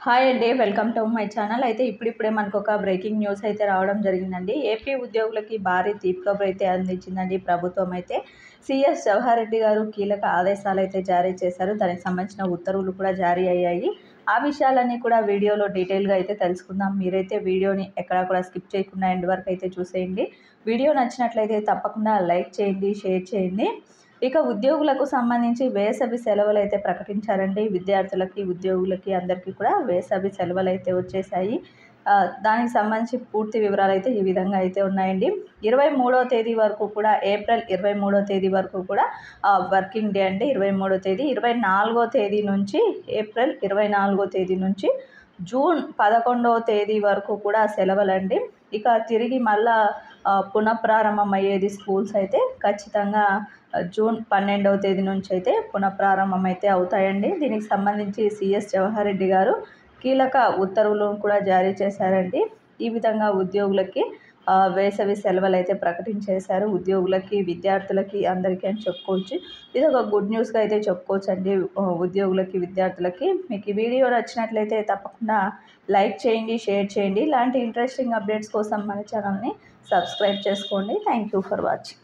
Hi అండి, welcome to my channel. అయితే ఇప్పుడిప్పుడే మనకు ఒక బ్రేకింగ్ న్యూస్ అయితే రావడం జరిగిందండి. ఏపీ ఉద్యోగులకి భారీ తీర్పు అయితే అందించిందండి ప్రభుత్వం. అయితే సీఎస్ జవహర్ రెడ్డి గారు కీలక ఆదేశాలు అయితే జారీ చేశారు. దానికి సంబంధించిన ఉత్తర్వులు కూడా జారీ అయ్యాయి. ఆ విషయాలన్నీ కూడా వీడియోలో డీటెయిల్గా అయితే తెలుసుకుందాం. మీరైతే వీడియోని ఎక్కడా కూడా స్కిప్ చేయకుండా ఎండ్ వరకు అయితే చూసేయండి. వీడియో నచ్చినట్లయితే తప్పకుండా లైక్ చేయండి, షేర్ చేయండి. ఇక ఉద్యోగులకు సంబంధించి వేసవి సెలవులు అయితే ప్రకటించారండి. విద్యార్థులకి, ఉద్యోగులకి అందరికీ కూడా వేసవి సెలవులు అయితే వచ్చేసాయి. దానికి సంబంధించి పూర్తి వివరాలు అయితే ఈ విధంగా అయితే ఉన్నాయండి. 23వ తేదీ వరకు కూడా, ఏప్రిల్ 23వ తేదీ వరకు కూడా వర్కింగ్ డే అండి. 23వ తేదీ, 24వ తేదీ నుంచి, ఏప్రిల్ 24వ తేదీ నుంచి జూన్ 11వ తేదీ వరకు కూడా సెలవులండి. ఇక తిరిగి మళ్ళా పునఃప్రారంభమయ్యేది స్కూల్స్ అయితే ఖచ్చితంగా జూన్ 12వ తేదీ నుంచి అయితే పునఃప్రారంభం అయితే అవుతాయండి. దీనికి సంబంధించి సీఎస్ జవహర్ రెడ్డి గారు కీలక ఉత్తర్వులను కూడా జారీ చేశారండి. ఈ విధంగా ఉద్యోగులకి వేసవి సెలవులు అయితే ప్రకటించేశారు. ఉద్యోగులకి, విద్యార్థులకి అందరికీ అని చెప్పుకోవచ్చు. ఇది ఒక గుడ్ న్యూస్గా అయితే చెప్పుకోవచ్చు అండి. ఉద్యోగులకి, విద్యార్థులకి. మీకు ఈ వీడియో నచ్చినట్లయితే తప్పకుండా లైక్ చేయండి, షేర్ చేయండి. ఇలాంటి ఇంట్రెస్టింగ్ అప్డేట్స్ కోసం మన ఛానల్ని సబ్స్క్రైబ్ చేసుకోండి. Thank you for watching.